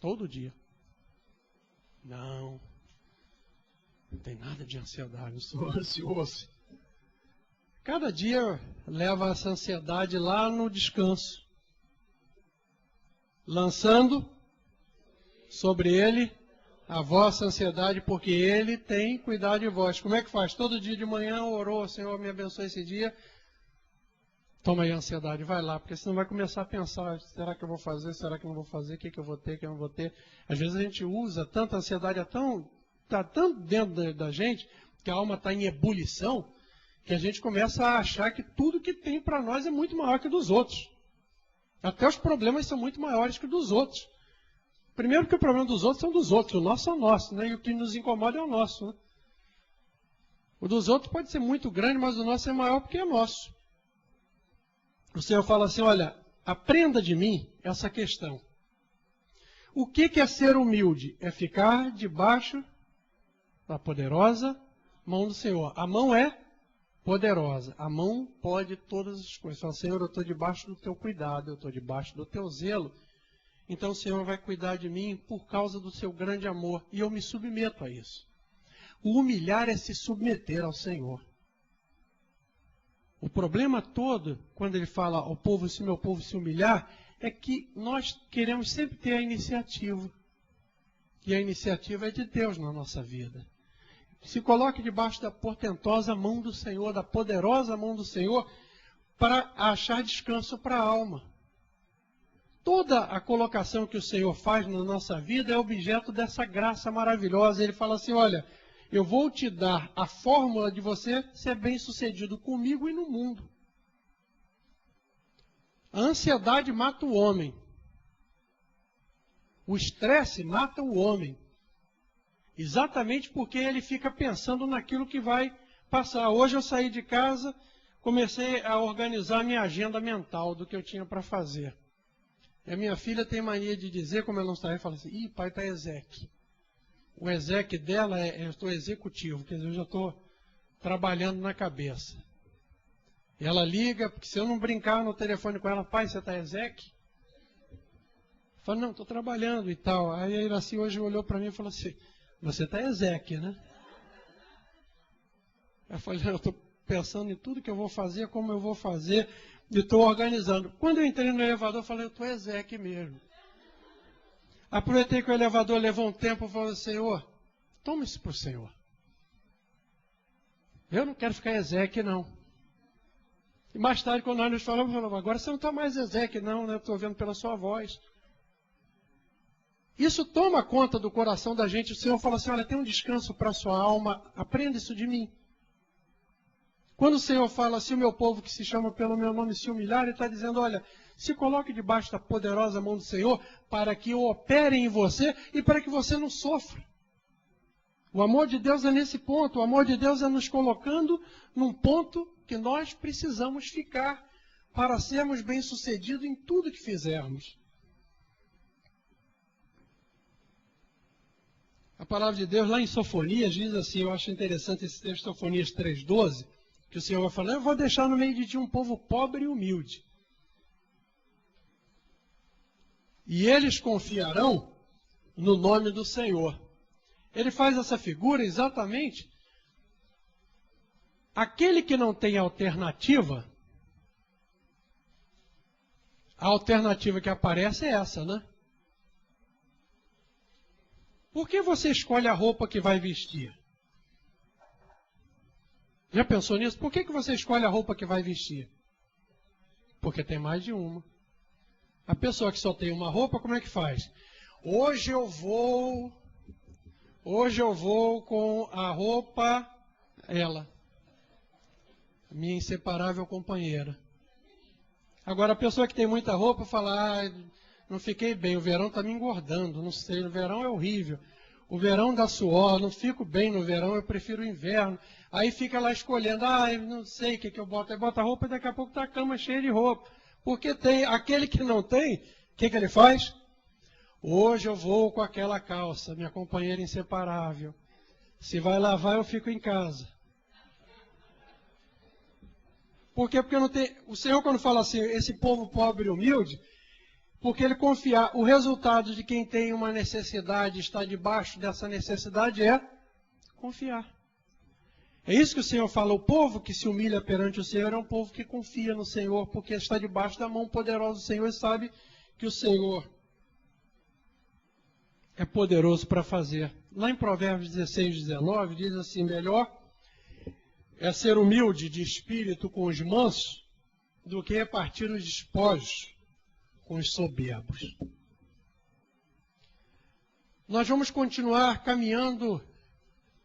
Todo dia. Não tem nada de ansiedade, eu sou ansioso. Cada dia leva essa ansiedade lá no descanso, lançando sobre ele a vossa ansiedade, porque ele tem cuidado de vós. Como é que faz? Todo dia de manhã orou, Senhor, me abençoe esse dia. Toma aí a ansiedade, vai lá, porque senão vai começar a pensar, será que eu vou fazer, será que eu não vou fazer, o que eu vou ter, o que eu não vou ter. Às vezes a gente usa tanta ansiedade, está tão dentro da gente, que a alma está em ebulição, que a gente começa a achar que tudo que tem para nós é muito maior que o dos outros. Até os problemas são muito maiores que o dos outros. Primeiro que o problema dos outros são dos outros, o nosso é o nosso, né? E o que nos incomoda é o nosso. Né? O dos outros pode ser muito grande, mas o nosso é maior porque é nosso. O Senhor fala assim, olha, aprenda de mim essa questão. O que é ser humilde? É ficar debaixo da poderosa mão do Senhor. A mão é poderosa. A mão pode todas as coisas. Fala, Senhor, eu estou debaixo do teu cuidado, eu estou debaixo do teu zelo. Então o Senhor vai cuidar de mim por causa do seu grande amor. E eu me submeto a isso. O humilhar é se submeter ao Senhor. O problema todo, quando ele fala ao povo, se meu povo se humilhar, é que nós queremos sempre ter a iniciativa. E a iniciativa é de Deus na nossa vida. Se coloque debaixo da portentosa mão do Senhor, da poderosa mão do Senhor, para achar descanso para a alma. Toda a colocação que o Senhor faz na nossa vida é objeto dessa graça maravilhosa. Ele fala assim, olha, eu vou te dar a fórmula de você ser bem-sucedido comigo e no mundo. A ansiedade mata o homem. O estresse mata o homem. Exatamente porque ele fica pensando naquilo que vai passar. Hoje eu saí de casa, comecei a organizar minha agenda mental do que eu tinha para fazer. E a minha filha tem mania de dizer, como ela não está aí, fala assim, ih, pai, está exec. O exec dela eu estou executivo, quer dizer, eu já estou trabalhando na cabeça. E ela liga, porque se eu não brincar no telefone com ela, pai, você está exec? Eu falo, não, estou trabalhando e tal. Aí a Iraci hoje olhou para mim e falou assim, você está exec, né? Eu falei, eu estou pensando em tudo que eu vou fazer, como eu vou fazer, e estou organizando. Quando eu entrei no elevador, eu falei, eu estou exec mesmo. Aproveitei que o elevador levou um tempo e falei, Senhor, toma isso para o Senhor. Eu não quero ficar exec, não. E mais tarde, quando nós nos falamos, agora você não está mais exec, não, né? Estou vendo pela sua voz. Isso toma conta do coração da gente. O Senhor fala assim, olha, tem um descanso para a sua alma, aprenda isso de mim. Quando o Senhor fala assim, o meu povo que se chama pelo meu nome se humilhar, Ele está dizendo, olha, se coloque debaixo da poderosa mão do Senhor para que eu opere em você e para que você não sofra. O amor de Deus é nesse ponto. O amor de Deus é nos colocando num ponto que nós precisamos ficar para sermos bem-sucedidos em tudo que fizermos. A palavra de Deus lá em Sofonias diz assim, eu acho interessante esse texto, Sofonias 3,12, que o Senhor vai falar, eu vou deixar no meio de ti um povo pobre e humilde. E eles confiarão no nome do Senhor. Ele faz essa figura exatamente. Aquele que não tem alternativa, a alternativa que aparece é essa, né? Por que você escolhe a roupa que vai vestir? Já pensou nisso? Por que você escolhe a roupa que vai vestir? Porque tem mais de uma. A pessoa que só tem uma roupa, como é que faz? Hoje eu vou com a roupa, ela, minha inseparável companheira. Agora, a pessoa que tem muita roupa fala, não fiquei bem, o verão está me engordando, não sei, o verão é horrível. O verão dá suor, não fico bem no verão, eu prefiro o inverno. Aí fica lá escolhendo, eu não sei o que eu boto. Aí bota a roupa e daqui a pouco está a cama cheia de roupa. Porque tem aquele que não tem, o que ele faz? Hoje eu vou com aquela calça, minha companheira inseparável. Se vai lavar, eu fico em casa. Por quê? Porque não tem... O Senhor, quando fala assim, esse povo pobre e humilde, porque ele confia, o resultado de quem tem uma necessidade, está debaixo dessa necessidade, é confiar. É isso que o Senhor fala, o povo que se humilha perante o Senhor é um povo que confia no Senhor, porque está debaixo da mão poderosa do Senhor e sabe que o Senhor é poderoso para fazer. Lá em Provérbios 16, 19, diz assim, melhor é ser humilde de espírito com os mansos do que repartir os despojos com os soberbos. Nós vamos continuar caminhando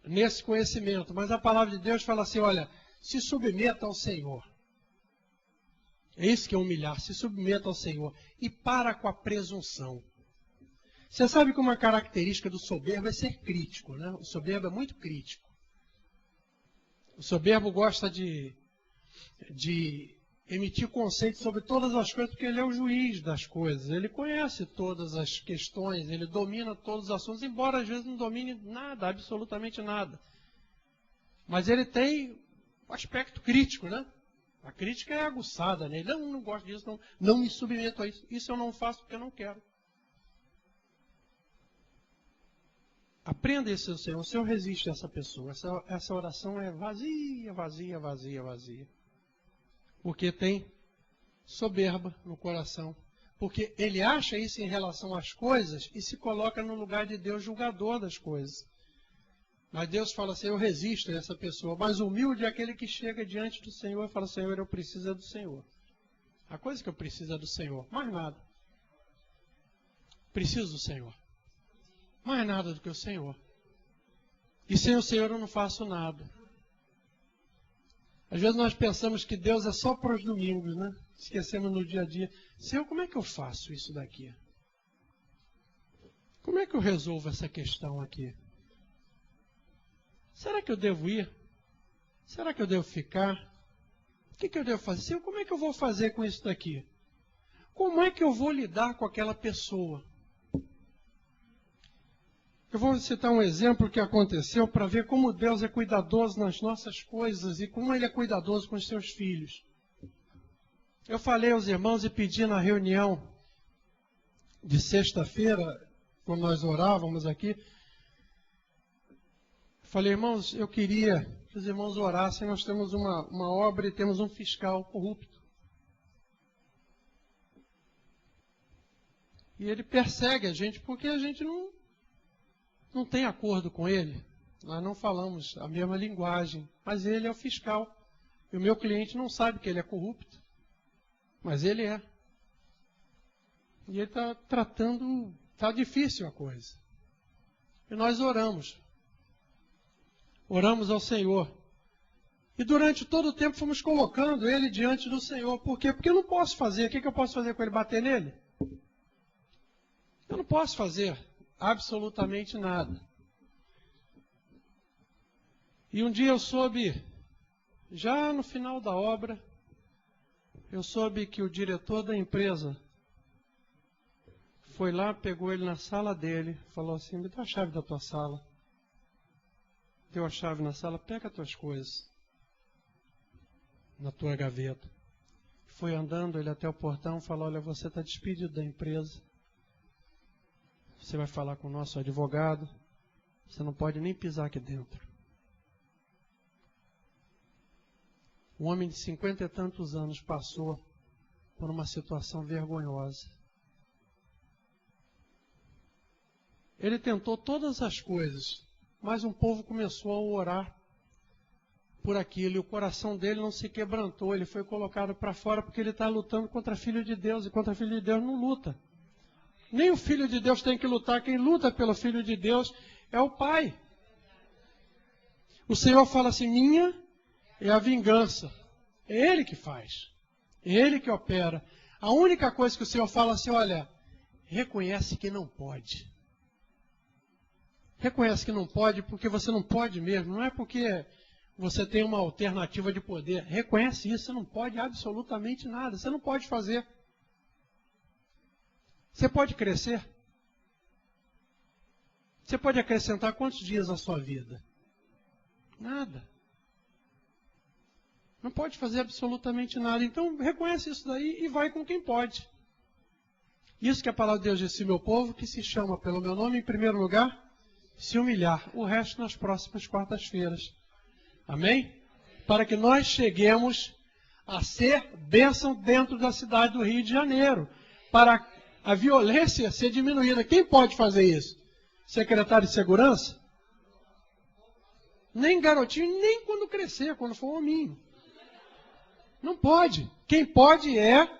nesse conhecimento, mas a palavra de Deus fala assim, olha, se submeta ao Senhor. É isso que é humilhar, se submeta ao Senhor. E para com a presunção. Você sabe que uma característica do soberbo é ser crítico, né? O soberbo é muito crítico. O soberbo gosta de emitir conceitos sobre todas as coisas, porque ele é o juiz das coisas. Ele conhece todas as questões, ele domina todos os assuntos, embora às vezes não domine nada, absolutamente nada. Mas ele tem o aspecto crítico, né? A crítica é aguçada nele. Não gosto disso, não me submeto a isso. Isso eu não faço porque eu não quero. Aprenda isso, Senhor. O Senhor resiste a essa pessoa. Essa oração é vazia, vazia, vazia, vazia. Porque tem soberba no coração. Porque ele acha isso em relação às coisas e se coloca no lugar de Deus julgador das coisas. Mas Deus fala assim, eu resisto a essa pessoa. Mas humilde é aquele que chega diante do Senhor e fala, Senhor, eu preciso do Senhor. A coisa que eu preciso é do Senhor. Mais nada. Preciso do Senhor. Mais nada do que o Senhor. E sem o Senhor eu não faço nada. Às vezes nós pensamos que Deus é só para os domingos, né? Esquecemos no dia a dia. Senhor, como é que eu faço isso daqui? Como é que eu resolvo essa questão aqui? Será que eu devo ir? Será que eu devo ficar? O que eu devo fazer? Senhor, como é que eu vou fazer com isso daqui? Como é que eu vou lidar com aquela pessoa? Eu vou citar um exemplo que aconteceu para ver como Deus é cuidadoso nas nossas coisas e como Ele é cuidadoso com os seus filhos. Eu falei aos irmãos e pedi na reunião de sexta-feira, quando nós orávamos aqui, falei, irmãos, eu queria que os irmãos orassem, nós temos uma obra e temos um fiscal corrupto. E ele persegue a gente porque a gente não tem acordo com ele. Nós não falamos a mesma linguagem, mas ele é o fiscal. E o meu cliente não sabe que ele é corrupto, mas ele é. E ele está tratando, está difícil a coisa. E nós oramos. Oramos ao Senhor. E durante todo o tempo fomos colocando ele diante do Senhor. Por quê? Porque eu não posso fazer. O que eu posso fazer com ele? Bater nele? Eu não posso fazer absolutamente nada. E um dia eu soube, já no final da obra, eu soube que o diretor da empresa foi lá, pegou ele na sala dele, falou assim, me dá a chave da tua sala. Deu a chave na sala, pega as tuas coisas na tua gaveta. Foi andando ele até o portão, falou, olha, você está despedido da empresa. Você vai falar com o nosso advogado, você não pode nem pisar aqui dentro. Um homem de 50 e tantos anos passou por uma situação vergonhosa. Ele tentou todas as coisas, mas um povo começou a orar por aquilo, e o coração dele não se quebrantou, ele foi colocado para fora porque ele está lutando contra filho de Deus, e contra filho de Deus não luta. Nem o Filho de Deus tem que lutar. Quem luta pelo Filho de Deus é o Pai. O Senhor fala assim, minha é a vingança. É Ele que faz. É Ele que opera. A única coisa que o Senhor fala assim, olha, reconhece que não pode. Reconhece que não pode porque você não pode mesmo. Não é porque você tem uma alternativa de poder. Reconhece isso, você não pode absolutamente nada. Você não pode fazer. Você pode crescer. Você pode acrescentar quantos dias à sua vida? Nada. Não pode fazer absolutamente nada. Então, reconhece isso daí e vai com quem pode. Isso que a palavra de Deus disse, meu povo, que se chama pelo meu nome, em primeiro lugar, se humilhar. O resto nas próximas quartas-feiras. Amém? Para que nós cheguemos a ser bênção dentro da cidade do Rio de Janeiro. Para a violência ser diminuída. Quem pode fazer isso? Secretário de Segurança? Nem garotinho, nem quando crescer, quando for hominho. Não pode. Quem pode é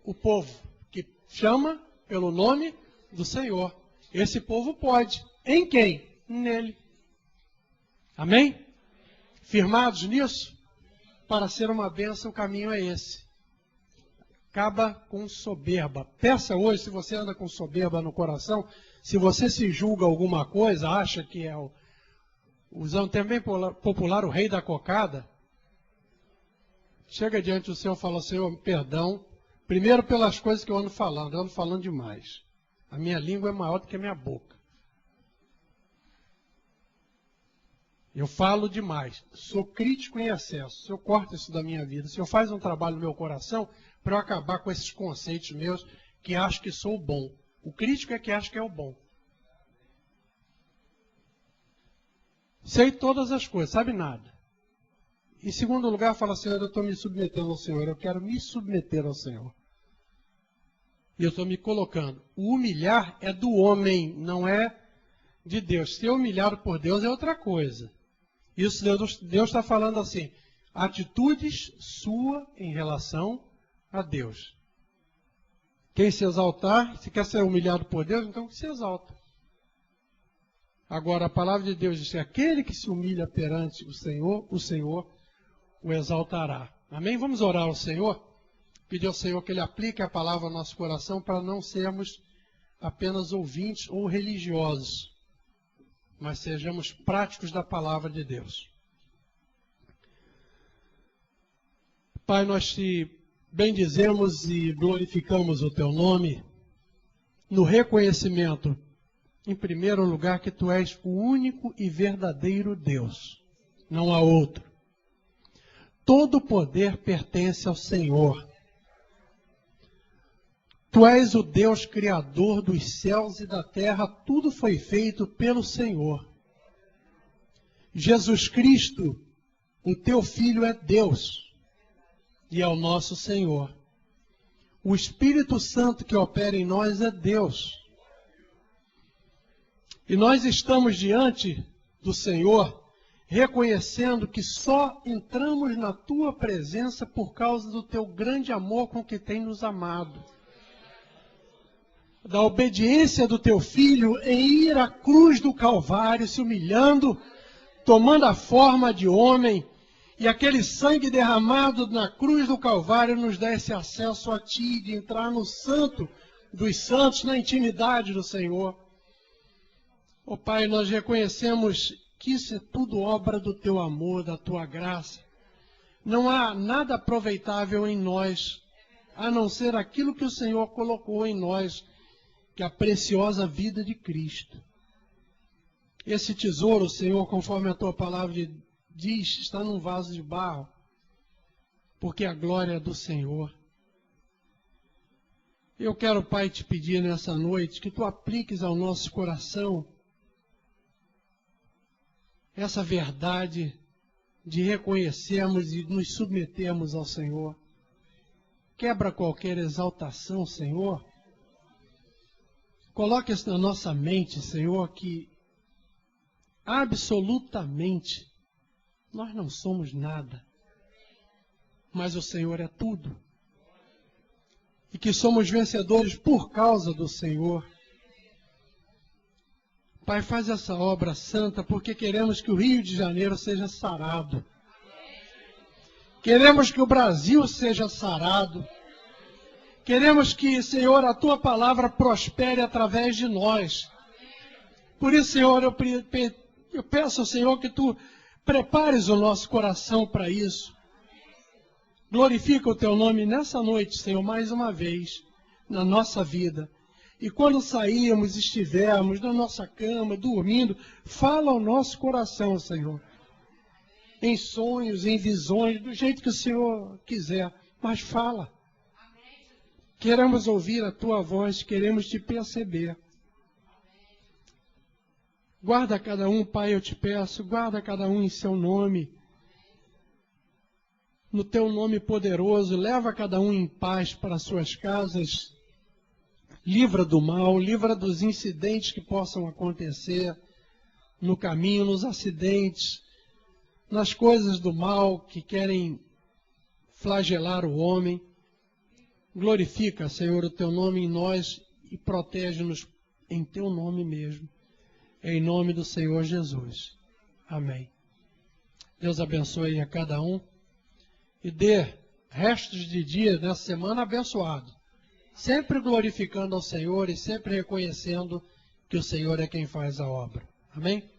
o povo, que chama pelo nome do Senhor. Esse povo pode. Em quem? Nele. Amém? Firmados nisso? Para ser uma bênção, o caminho é esse. Acaba com soberba. Peça hoje, se você anda com soberba no coração, se você se julga alguma coisa, acha que é usando também popular, o rei da cocada, chega diante do Senhor e fala, Senhor, perdão, primeiro pelas coisas que eu ando falando demais. A minha língua é maior do que a minha boca. Eu falo demais, sou crítico em excesso. Se eu corto isso da minha vida, se eu faço um trabalho no meu coração para eu acabar com esses conceitos meus que acho que sou bom. O crítico é que acha que é o bom. Sei todas as coisas, sabe nada. Em segundo lugar, fala, Senhor, eu estou me submetendo ao Senhor, eu quero me submeter ao Senhor. E eu estou me colocando. O humilhar é do homem, não é de Deus. Ser humilhado por Deus é outra coisa. Isso Deus está falando assim, atitudes sua em relação a Deus. Quem se exaltar, se quer ser humilhado por Deus, então que se exalta. Agora, a palavra de Deus diz que aquele que se humilha perante o Senhor o exaltará. Amém? Vamos orar ao Senhor? Pedir ao Senhor que Ele aplique a palavra ao nosso coração para não sermos apenas ouvintes ou religiosos, mas sejamos práticos da palavra de Deus. Pai, nós te bendizemos e glorificamos o Teu nome no reconhecimento, em primeiro lugar, que Tu és o único e verdadeiro Deus. Não há outro. Todo poder pertence ao Senhor. Tu és o Deus criador dos céus e da terra, tudo foi feito pelo Senhor. Jesus Cristo, o Teu Filho, é Deus e é o nosso Senhor. O Espírito Santo que opera em nós é Deus. E nós estamos diante do Senhor, reconhecendo que só entramos na Tua presença por causa do Teu grande amor com que tem nos amado. Da obediência do Teu Filho em ir à cruz do Calvário, se humilhando, tomando a forma de homem, e aquele sangue derramado na cruz do Calvário nos dá esse acesso a Ti, de entrar no santo dos santos, na intimidade do Senhor. Ó Pai, nós reconhecemos que isso é tudo obra do Teu amor, da Tua graça. Não há nada aproveitável em nós, a não ser aquilo que o Senhor colocou em nós, que é a preciosa vida de Cristo. Esse tesouro, Senhor, conforme a Tua palavra diz, está num vaso de barro, porque a glória é do Senhor. Eu quero, Pai, te pedir nessa noite que Tu apliques ao nosso coração essa verdade de reconhecermos e nos submetermos ao Senhor. Quebra qualquer exaltação, Senhor. Coloque isso na nossa mente, Senhor, que absolutamente nós não somos nada, mas o Senhor é tudo. E que somos vencedores por causa do Senhor. Pai, faz essa obra santa, porque queremos que o Rio de Janeiro seja sarado. Queremos que o Brasil seja sarado. Queremos que, Senhor, a Tua palavra prospere através de nós. Por isso, Senhor, eu peço ao Senhor que Tu prepares o nosso coração para isso. Glorifica o Teu nome nessa noite, Senhor, mais uma vez, na nossa vida. E quando sairmos, estivermos na nossa cama, dormindo, fala ao nosso coração, Senhor. Em sonhos, em visões, do jeito que o Senhor quiser, mas fala. Queremos ouvir a Tua voz, queremos Te perceber. Guarda cada um, Pai, eu te peço, guarda cada um em seu nome. No Teu nome poderoso, leva cada um em paz para suas casas. Livra do mal, livra dos incidentes que possam acontecer no caminho, nos acidentes, nas coisas do mal que querem flagelar o homem. Glorifica, Senhor, o Teu nome em nós e protege-nos em Teu nome mesmo. Em nome do Senhor Jesus. Amém. Deus abençoe a cada um e dê restos de dia nessa semana abençoado. Sempre glorificando ao Senhor e sempre reconhecendo que o Senhor é quem faz a obra. Amém?